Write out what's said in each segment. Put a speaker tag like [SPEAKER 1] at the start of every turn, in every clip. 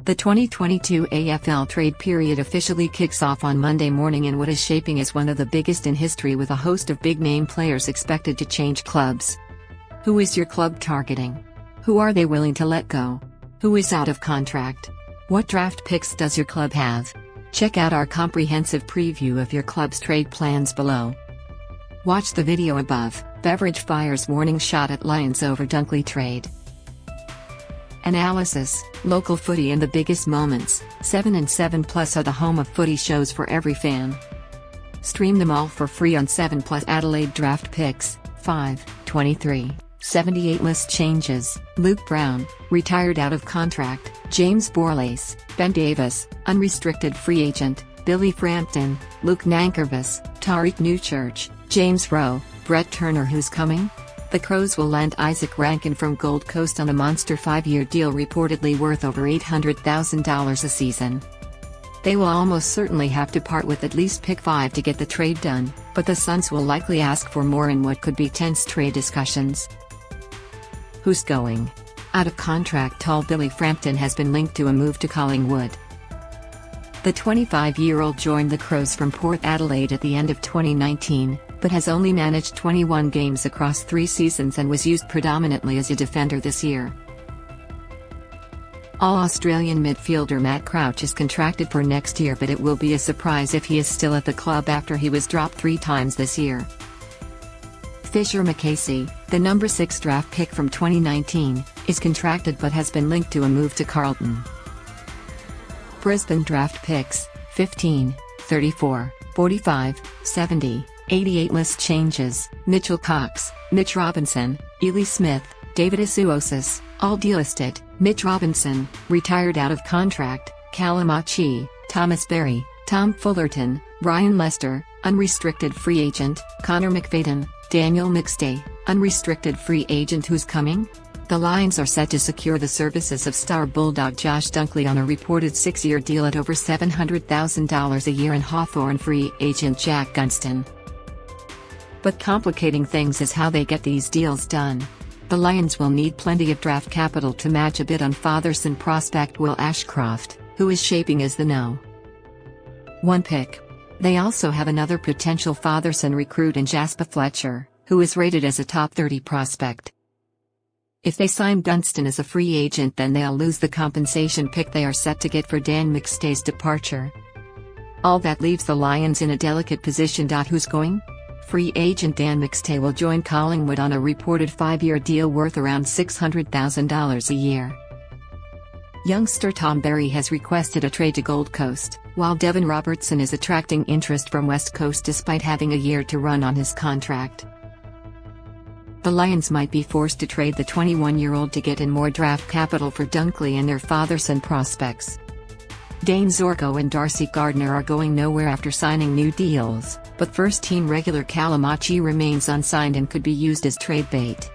[SPEAKER 1] The 2022 AFL trade period officially kicks off on Monday morning in what is shaping as one of the biggest in history, with a host of big-name players expected to change clubs. Who is your club targeting? Who are they willing to let go? Who is out of contract? What draft picks does your club have? Check out our comprehensive preview of your club's trade plans below. Watch the video above. Beveridge fires warning shot at Lions over Dunkley trade. Analysis: local footy and the biggest moments. 7 and 7 Plus are the home of footy shows for every fan. Stream them all for free on 7 Plus. Adelaide draft picks: 5, 23, 78 list changes. Luke Brown, retired out of contract. James Borlase, Ben Davis, unrestricted free agent. Billy Frampton, Luke Nankervis, Tariq Newchurch, James Rowe, Brett Turner. Who's coming? The Crows will land Isaac Rankin from Gold Coast on a monster 5-year deal reportedly worth over $800,000 a season. They will almost certainly have to part with at least pick 5 to get the trade done, but the Suns will likely ask for more in what could be tense trade discussions. Who's going? Out of contract tall Billy Frampton has been linked to a move to Collingwood. The 25-year-old joined the Crows from Port Adelaide at the end of 2019, but has only managed 21 games across 3 seasons and was used predominantly as a defender this year. All-Australian midfielder Matt Crouch is contracted for next year, but it will be a surprise if he is still at the club after he was dropped 3 times this year. Fisher McCasey, the number 6 draft pick from 2019, is contracted but has been linked to a move to Carlton. Brisbane draft picks: 15, 34, 45, 70, 88 list changes. Mitchell Cox, Mitch Robinson, Ely Smith, David Asuosis, all delisted. Mitch Robinson, retired out of contract. Callum Achi, Thomas Berry, Tom Fullerton, Ryan Lester, unrestricted free agent. Connor McFadden, Daniel McStay, unrestricted free agent. Who's coming? The Lions are set to secure the services of star Bulldog Josh Dunkley on a reported 6-year deal at over $700,000 a year, and Hawthorn free agent Jack Gunston. But complicating things is how they get these deals done. The Lions will need plenty of draft capital to match a bid on Fatherson prospect Will Ashcroft, who is shaping as the No. 1 pick. They also have another potential Fatherson recruit in Jasper Fletcher, who is rated as a top 30 prospect. If they sign Gunston as a free agent, then they'll lose the compensation pick they are set to get for Dan McStay's departure. All that leaves the Lions in a delicate position. Who's going? Free agent Dan McStay will join Collingwood on a reported 5-year deal worth around $600,000 a year. Youngster Tom Berry has requested a trade to Gold Coast, while Devon Robertson is attracting interest from West Coast despite having a year to run on his contract. The Lions might be forced to trade the 21-year-old to get in more draft capital for Dunkley and their Fatherson prospects. Dane Zorko and Darcy Gardner are going nowhere after signing new deals, but first-team regular Callum Achi remains unsigned and could be used as trade bait.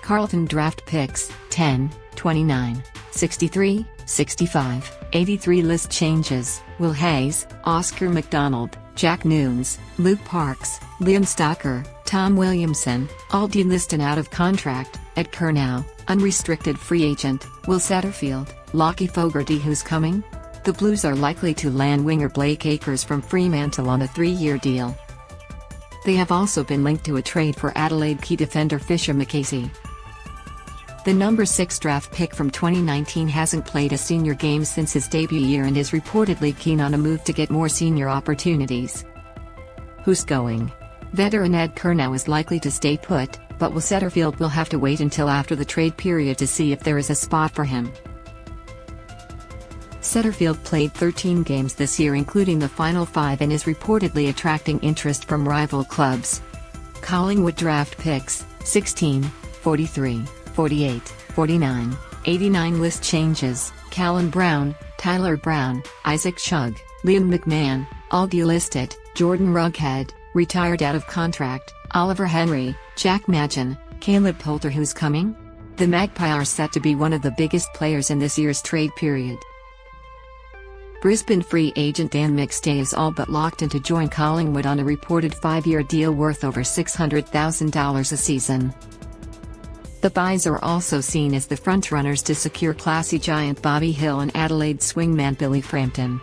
[SPEAKER 1] Carlton draft picks: 10, 29, 63, 65, 83 list changes. Will Hayes, Oscar McDonald, Jack Nunes, Luke Parks, Liam Stocker, Tom Williamson, all delisted out of contract. Ed Curnow, unrestricted free agent. Will Satterfield, Lockie Fogarty. Who's coming? The Blues are likely to land winger Blake Acres from Fremantle on a 3-year deal. They have also been linked to a trade for Adelaide key defender Fisher McCasey. The number 6 draft pick from 2019 hasn't played a senior game since his debut year and is reportedly keen on a move to get more senior opportunities. Who's going? Veteran Ed Curnow is likely to stay put, but Will Satterfield will have to wait until after the trade period to see if there is a spot for him. Satterfield played 13 games this year, including the final 5, and is reportedly attracting interest from rival clubs. Collingwood draft picks: 16, 43, 48, 49, 89 list changes. Callan Brown, Tyler Brown, Isaac Shug, Liam McMahon, all delisted. Jordan Rughead, retired out of contract. Oliver Henry, Jack Magin, Caleb Poulter. Who's coming? The Magpie are set to be one of the biggest players in this year's trade period. Brisbane free agent Dan McStay is all but locked in to join Collingwood on a reported 5-year deal worth over $600,000 a season. The Pies are also seen as the frontrunners to secure classy giant Bobby Hill and Adelaide swingman Billy Frampton.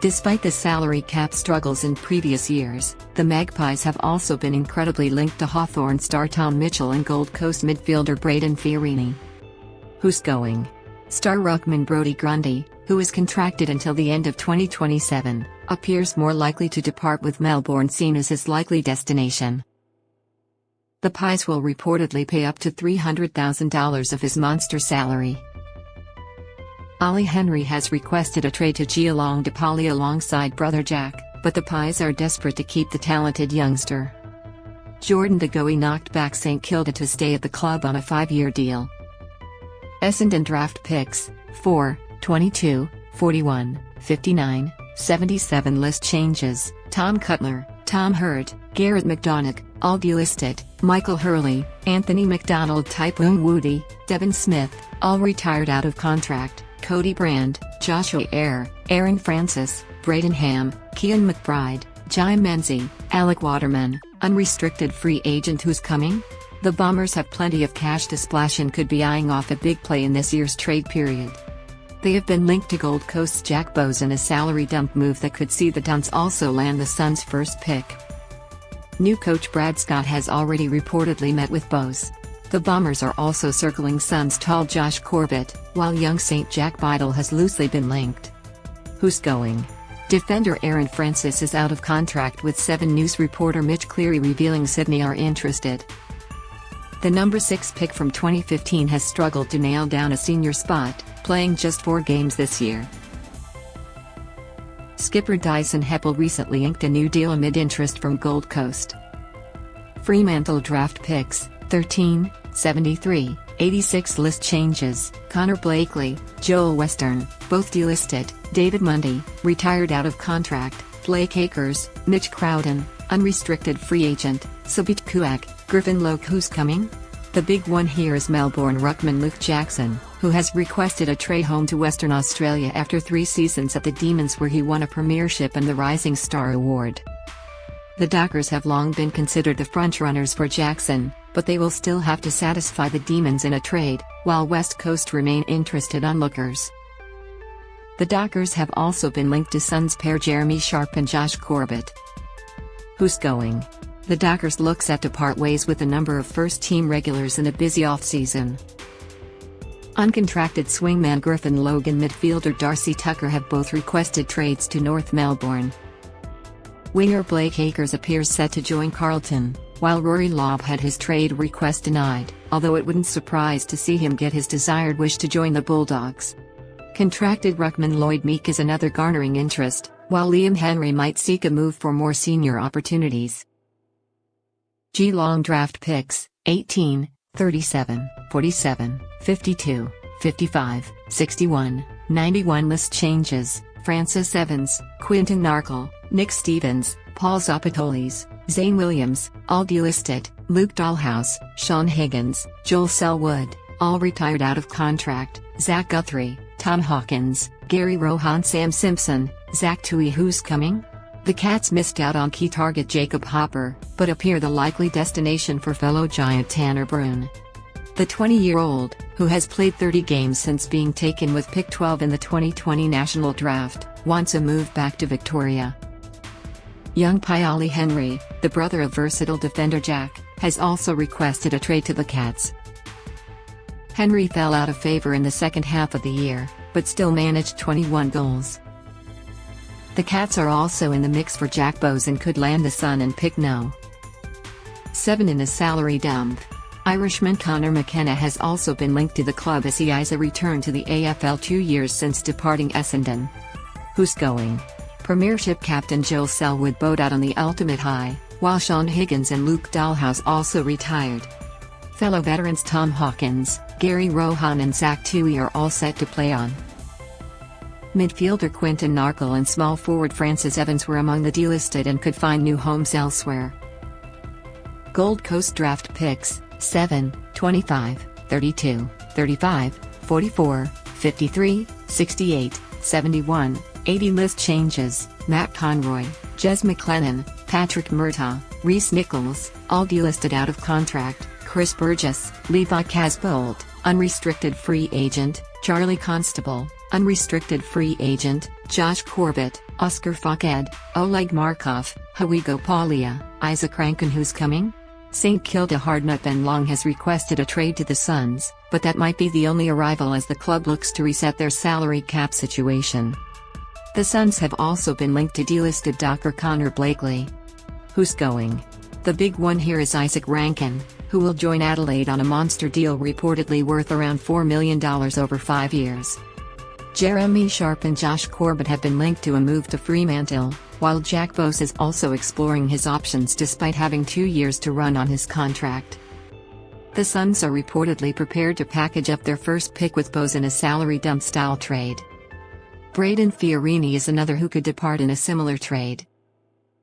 [SPEAKER 1] Despite the salary cap struggles in previous years, the Magpies have also been incredibly linked to Hawthorn star Tom Mitchell and Gold Coast midfielder Braden Fiorini. Who's going? Star ruckman Brodie Grundy, who is contracted until the end of 2027, appears more likely to depart, with Melbourne seen as his likely destination. The Pies will reportedly pay up to $300,000 of his monster salary. Ollie Henry has requested a trade to Geelong de Pali alongside brother Jack, but the Pies are desperate to keep the talented youngster. Jordan De Goey knocked back St Kilda to stay at the club on a 5-year deal. Essendon draft picks: 4, 22, 41, 59, 77 list changes: Tom Cutler, Tom Hurd, Garrett McDonagh, all delisted, Michael Hurley, Anthony McDonald, Typhoon Woody, Devon Smith, all retired out of contract, Cody Brand, Joshua Eyre, Aaron Francis, Braden Ham, Kean McBride, Jai Menzie, Alec Waterman, unrestricted free agent. Who's coming? The Bombers have plenty of cash to splash and could be eyeing off a big play in this year's trade period. They have been linked to Gold Coast's Jack Bowes in a salary dump move that could see the Duns also land the Suns' first pick. New coach Brad Scott has already reportedly met with Bowes. The Bombers are also circling Suns tall Josh Corbett, while young St. Jack Bidle has loosely been linked. Who's going? Defender Aaron Francis is out of contract, with 7 News reporter Mitch Cleary revealing Sydney are interested. The number 6 pick from 2015 has struggled to nail down a senior spot, playing just 4 games this year. Skipper Dyson Heppel recently inked a new deal amid interest from Gold Coast. Fremantle draft picks: 13, 73, 86 list changes: Connor Blakely, Joel Western, both delisted, David Mundy, retired out of contract, Blake Acres, Mitch Crowden, unrestricted free agent, Sabit Kuak, Griffin Loke. Who's coming? The big one here is Melbourne ruckman Luke Jackson, who has requested a trade home to Western Australia after 3 seasons at the Demons, where he won a premiership and the Rising Star Award. The Dockers have long been considered the frontrunners for Jackson, but they will still have to satisfy the Demons in a trade, while West Coast remain interested onlookers. The Dockers have also been linked to Suns pair Jeremy Sharp and Josh Corbett. Who's going? The Dockers look set to part ways with a number of first-team regulars in a busy off-season. Uncontracted swingman Griffin Logan, midfielder Darcy Tucker have both requested trades to North Melbourne. Winger Blake Acres appears set to join Carlton, while Rory Lobb had his trade request denied, although it wouldn't surprise to see him get his desired wish to join the Bulldogs. Contracted ruckman Lloyd Meek is another garnering interest, while Liam Henry might seek a move for more senior opportunities. Geelong draft picks: 18, 37, 47, 52, 55, 61, 91 list changes: Francis Evans, Quinton Narkle, Nick Stevens, Paul Zapatolis, Zane Williams, all delisted, Luke Dahlhaus, Sean Higgins, Joel Selwood, all retired out of contract, Zach Guthrie, Tom Hawkins, Gary Rohan, Sam Simpson, Zach Tui. Who's coming? The Cats missed out on key target Jacob Hopper, but appear the likely destination for fellow Giant Tanner Bruhn. The 20-year-old, who has played 30 games since being taken with pick 12 in the 2020 National Draft, wants a move back to Victoria. Young Ollie Henry, the brother of versatile defender Jack, has also requested a trade to the Cats. Henry fell out of favour in the second half of the year, but still managed 21 goals. The Cats are also in the mix for Jack Bowes and could land the Sun and pick No. 7 in a salary dump. Irishman Connor McKenna has also been linked to the club as he eyes a return to the AFL 2 years since departing Essendon. Who's going? Premiership captain Joel Selwood bowed out on the ultimate high, while Sean Higgins and Luke Dahlhaus also retired. Fellow veterans Tom Hawkins, Gary Rohan and Zach Tui are all set to play on. Midfielder Quinton Narkle and small forward Francis Evans were among the delisted and could find new homes elsewhere. Gold Coast draft picks: 7, 25, 32, 35, 44, 53, 68, 71, 80 list changes: Matt Conroy, Jez McLennan, Patrick Murtaugh, Reece Nichols, all delisted out of contract, Chris Burgess, Levi Casbolt, unrestricted free agent, Charlie Constable, unrestricted free agent, Josh Corbett, Oscar Faked, Oleg Markov, Hawigo Paulia, Isaac Rankin. Who's coming? St Kilda hardnut Ben Long has requested a trade to the Suns, but that might be the only arrival as the club looks to reset their salary cap situation. The Suns have also been linked to delisted Docker Connor Blakely. Who's going? The big one here is Isaac Rankin, who will join Adelaide on a monster deal reportedly worth around $4 million over 5 years. Jeremy Sharp and Josh Corbett have been linked to a move to Fremantle, while Jack Bose is also exploring his options despite having 2 years to run on his contract. The Suns are reportedly prepared to package up their first pick with Bose in a salary dump-style trade. Braden Fiorini is another who could depart in a similar trade.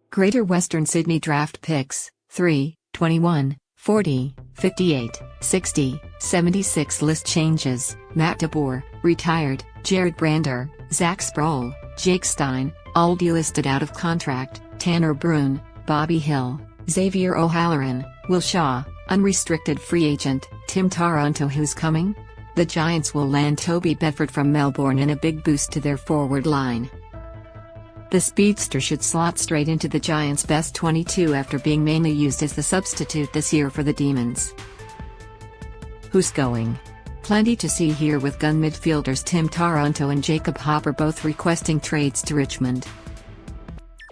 [SPEAKER 1] Greater Western Sydney draft picks, 3, 21, 40, 58, 60, 76 list changes, Matt DeBoer, retired, Jared Brander, Zach Sproul, Jake Stein, all delisted out of contract, Tanner Bruhn, Bobby Hill, Xavier O'Halloran, Will Shaw, unrestricted free agent, Tim Taranto. Who's coming? The Giants will land Toby Bedford from Melbourne in a big boost to their forward line. The speedster should slot straight into the Giants' best 22 after being mainly used as the substitute this year for the Demons. Who's going? Plenty to see here with gun midfielders Tim Taranto and Jacob Hopper both requesting trades to Richmond.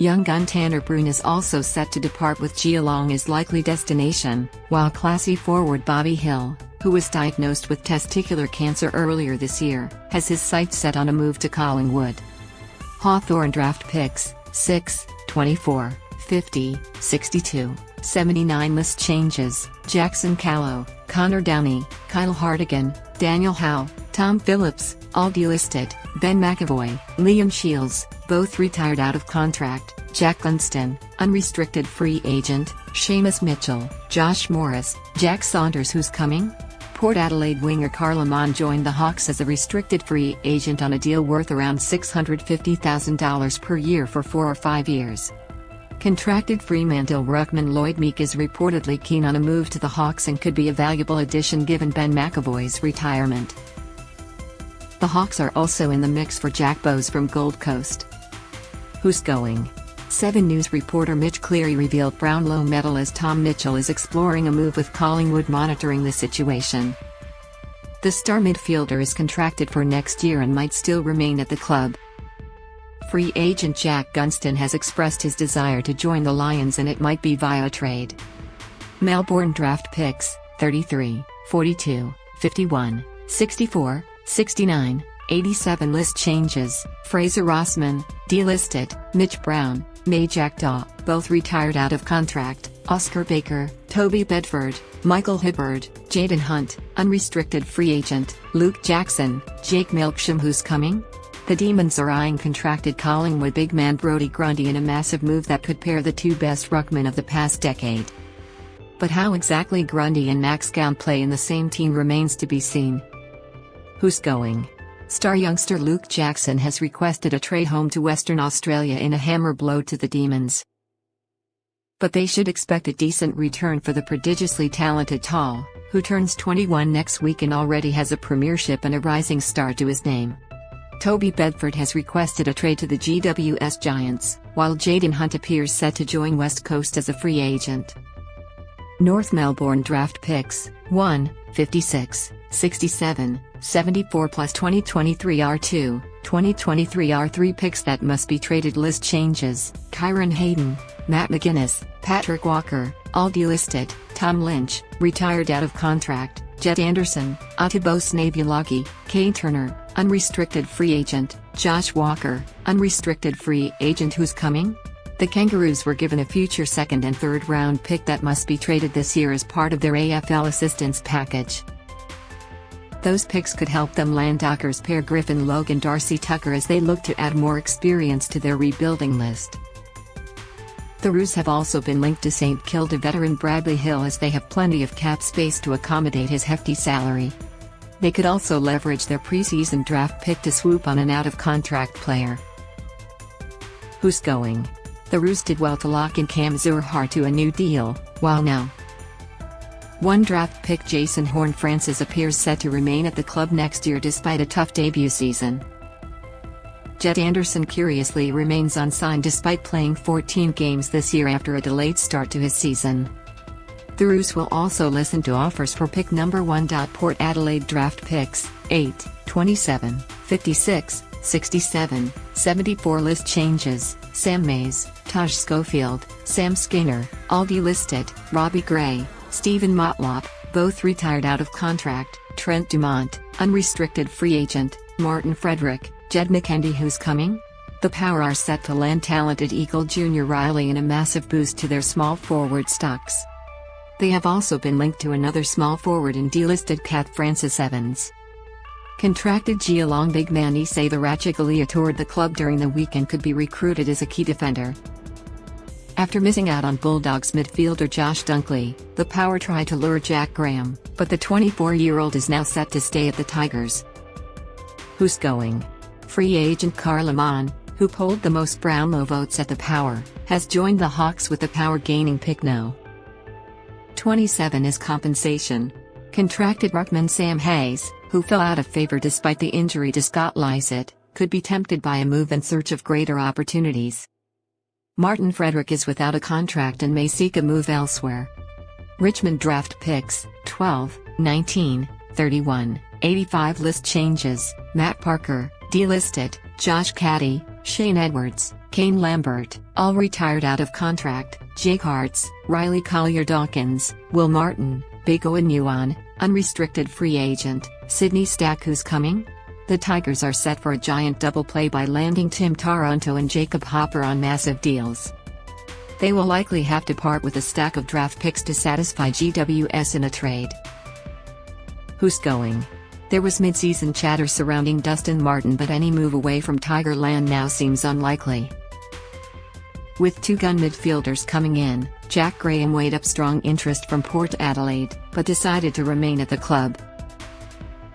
[SPEAKER 1] Young gun Tanner Bruhn is also set to depart with Geelong as likely destination, while classy forward Bobby Hill, who was diagnosed with testicular cancer earlier this year, has his sights set on a move to Collingwood. Hawthorn draft picks, 6, 24, 50, 62, 79 list changes, Jackson Callow, Connor Downey, Kyle Hartigan, Daniel Howe, Tom Phillips, all delisted, Ben McAvoy, Liam Shields, both retired out of contract, Jack Gunston, unrestricted free agent, Seamus Mitchell, Josh Morris, Jack Saunders. Who's coming? Port Adelaide winger Carl Amon joined the Hawks as a restricted free agent on a deal worth around $650,000 per year for 4 or 5 years. Contracted Fremantle ruckman Lloyd Meek is reportedly keen on a move to the Hawks and could be a valuable addition given Ben McAvoy's retirement. The Hawks are also in the mix for Jack Bose from Gold Coast. Who's going? 7 News reporter Mitch Cleary revealed Brownlow medal as Tom Mitchell is exploring a move with Collingwood monitoring the situation. The star midfielder is contracted for next year and might still remain at the club. Free agent Jack Gunston has expressed his desire to join the Lions and it might be via trade. Melbourne draft picks, 33, 42, 51, 64, 69, 87 list changes, Fraser Rossman, delisted, Mitch Brown, Majak Daw, both retired out of contract, Oscar Baker, Toby Bedford, Michael Hibberd, Jaden Hunt, unrestricted free agent, Luke Jackson, Jake Milksham. Who's coming? The Demons are eyeing contracted Collingwood big man Brodie Grundy in a massive move that could pair the two best ruckmen of the past decade. But how exactly Grundy and Max Gawn play in the same team remains to be seen. Who's going? Star youngster Luke Jackson has requested a trade home to Western Australia in a hammer blow to the Demons. But they should expect a decent return for the prodigiously talented Tall, who turns 21 next week and already has a premiership and a rising star to his name. Toby Bedford has requested a trade to the GWS Giants, while Jaden Hunt appears set to join West Coast as a free agent. North Melbourne draft picks, 1, 56, 67, 74 plus 2023 R2, 2023 R3 picks that must be traded list changes, Kyron Hayden, Matt McGuinness, Patrick Walker, all delisted, Tom Lynch, retired out of contract, Jed Anderson, Atibos Nabulagi, Kay Turner, unrestricted free agent, Josh Walker, unrestricted free agent. Who's coming? The Kangaroos were given a future second and third round pick that must be traded this year as part of their AFL assistance package. Those picks could help them land Dockers pair Griffin Logan Darcy Tucker as they look to add more experience to their rebuilding list. The Roos have also been linked to St Kilda veteran Bradley Hill as they have plenty of cap space to accommodate his hefty salary. They could also leverage their preseason draft pick to swoop on an out-of-contract player. Who's going? The Roos did well to lock in Cam Zurhaar to a new deal, while now 1 draft pick Jason Horne-Francis appears set to remain at the club next year despite a tough debut season. Jed Anderson curiously remains unsigned despite playing 14 games this year after a delayed start to his season. The Roos will also listen to offers for pick number 1. Port Adelaide draft picks, 8, 27, 56, 67, 74 list changes, Sam Mays, Taj Schofield, Sam Skinner, all delisted, Robbie Gray, Stephen Motlop, both retired out of contract, Trent Dumont, unrestricted free agent, Martin Frederick, Jed McKendy who's coming? The Power are set to land talented Eagle Jr. Riley in a massive boost to their small forward stocks. They have also been linked to another small forward in delisted Cat Francis Evans. Contracted Geelong big man Issei Ratchagalia toured the club during the week and could be recruited as a key defender. After missing out on Bulldogs midfielder Josh Dunkley, the Power tried to lure Jack Graham, but the 24-year-old is now set to stay at the Tigers. Who's going? Free agent Carl Lamont, who polled the most Brownlow votes at the Power, has joined the Hawks with the Power gaining pick no. 27 is compensation. Contracted ruckman Sam Hayes, who fell out of favor despite the injury to Scott Lycett, could be tempted by a move in search of greater opportunities. Martin Frederick is without a contract and may seek a move elsewhere. Richmond draft picks, 12, 19, 31, 85 list changes, Matt Parker, delisted, Josh Caddy, Shane Edwards, Kane Lambert, all retired out of contract, Jake Hartz, Riley Collier-Dawkins, Will Martin, Big Owen Yuan, unrestricted free agent, Sydney Stack who's coming? The Tigers are set for a giant double play by landing Tim Taranto and Jacob Hopper on massive deals. They will likely have to part with a stack of draft picks to satisfy GWS in a trade. Who's going? There was mid-season chatter surrounding Dustin Martin, but any move away from Tigerland now seems unlikely. With 2 gun midfielders coming in, Jack Graham weighed up strong interest from Port Adelaide, but decided to remain at the club.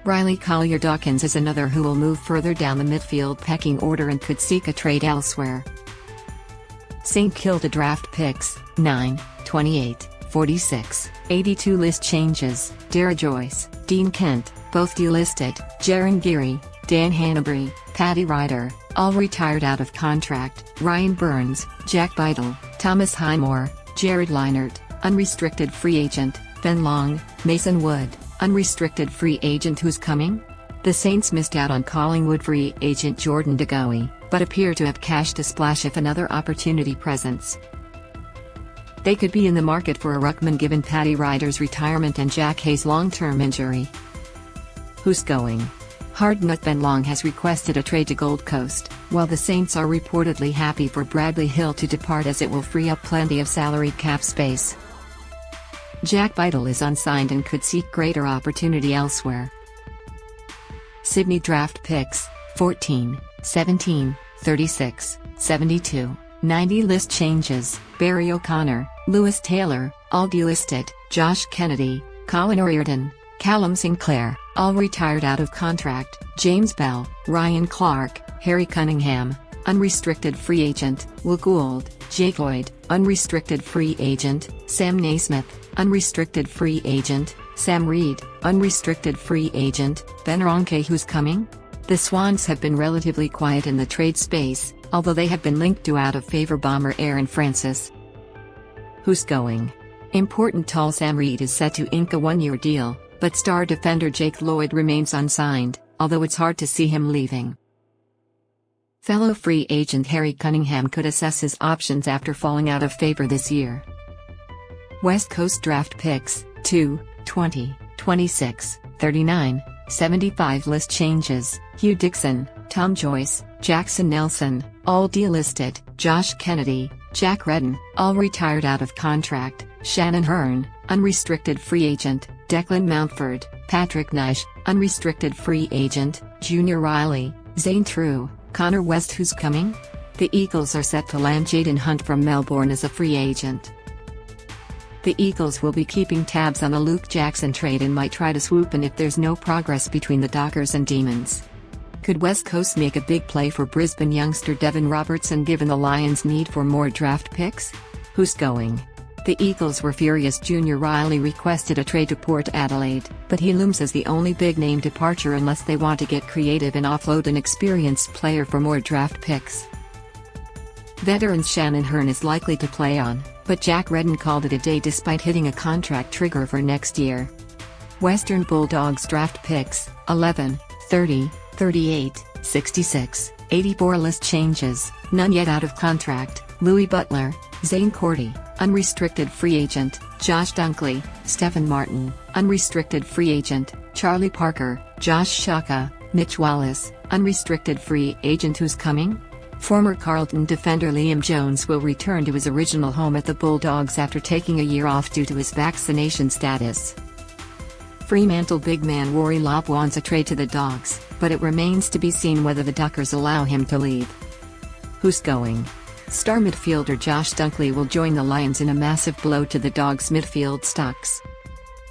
[SPEAKER 1] Riley Collier-Dawkins is another who will move further down the midfield pecking order and could seek a trade elsewhere. St Kilda draft picks, 9, 28, 46, 82 list changes, Dara Joyce, Dean Kent, both delisted, Jaron Geary, Dan Hanbury, Paddy Ryder, all retired out of contract, Ryan Burns, Jack Beidle, Thomas Highmore, Jared Leinert, unrestricted free agent, Ben Long, Mason Wood, unrestricted free agent who's coming? The Saints missed out on Collingwood free agent Jordan De Goey, but appear to have cash to splash if another opportunity presents. They could be in the market for a ruckman given Paddy Ryder's retirement and Jack Hayes' long-term injury. Who's going? Hardnut Ben Long has requested a trade to Gold Coast, while the Saints are reportedly happy for Bradley Hill to depart as it will free up plenty of salary cap space. Jack Beidle is unsigned and could seek greater opportunity elsewhere. Sydney draft picks, 14, 17, 36, 72, 90 list changes, Barry O'Connor, Lewis Taylor, all delisted, Josh Kennedy, Colin O'Riordan, Callum Sinclair, all retired out of contract, James Bell, Ryan Clark, Harry Cunningham, unrestricted free agent, Will Gould, Jake Lloyd, unrestricted free agent, Sam Naismith, unrestricted free agent, Sam Reed, unrestricted free agent, Ben Ronke who's coming? The Swans have been relatively quiet in the trade space, although they have been linked to out-of-favour bomber Aaron Francis. Who's going? Important tall Sam Reed is set to ink a 1-year deal, but star defender Jake Lloyd remains unsigned, although it's hard to see him leaving. Fellow free agent Harry Cunningham could assess his options after falling out of favour this year. West Coast draft picks, 2, 20, 26, 39, 75 list changes, Hugh Dixon, Tom Joyce, Jackson Nelson, all delisted, Josh Kennedy, Jack Redden, all retired out of contract, Shannon Hearn, unrestricted free agent, Declan Mountford, Patrick Nish, unrestricted free agent, Junior Riley, Zane True, Connor West who's coming? The Eagles are set to land Jaden Hunt from Melbourne as a free agent. The Eagles will be keeping tabs on the Luke Jackson trade and might try to swoop in if there's no progress between the Dockers and Demons. Could West Coast make a big play for Brisbane youngster Devon Robertson given the Lions' need for more draft picks? Who's going? The Eagles were furious. Junior Riley requested a trade to Port Adelaide, but he looms as the only big-name departure unless they want to get creative and offload an experienced player for more draft picks. Veteran Shannon Hearn is likely to play on, but Jack Redden called it a day despite hitting a contract trigger for next year. Western Bulldogs draft picks, 11, 30, 38, 66, 84 list changes, none yet out of contract: Louis Butler, Zane Cordy, unrestricted free agent; Josh Dunkley, Stephen Martin, unrestricted free agent; Charlie Parker, Josh Shaka, Mitch Wallace, unrestricted free agent. Who's coming? Former Carlton defender Liam Jones will return to his original home at the Bulldogs after taking a year off due to his vaccination status. Fremantle big man Rory Lobb wants a trade to the Dogs, but it remains to be seen whether the Duckers allow him to leave. Who's going? Star midfielder Josh Dunkley will join the Lions in a massive blow to the Dogs' midfield stocks.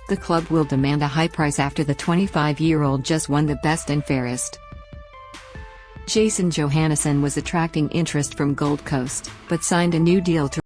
[SPEAKER 1] The club will demand a high price after the 25-year-old just won the best and fairest. Jason Johannesson was attracting interest from Gold Coast, but signed a new deal to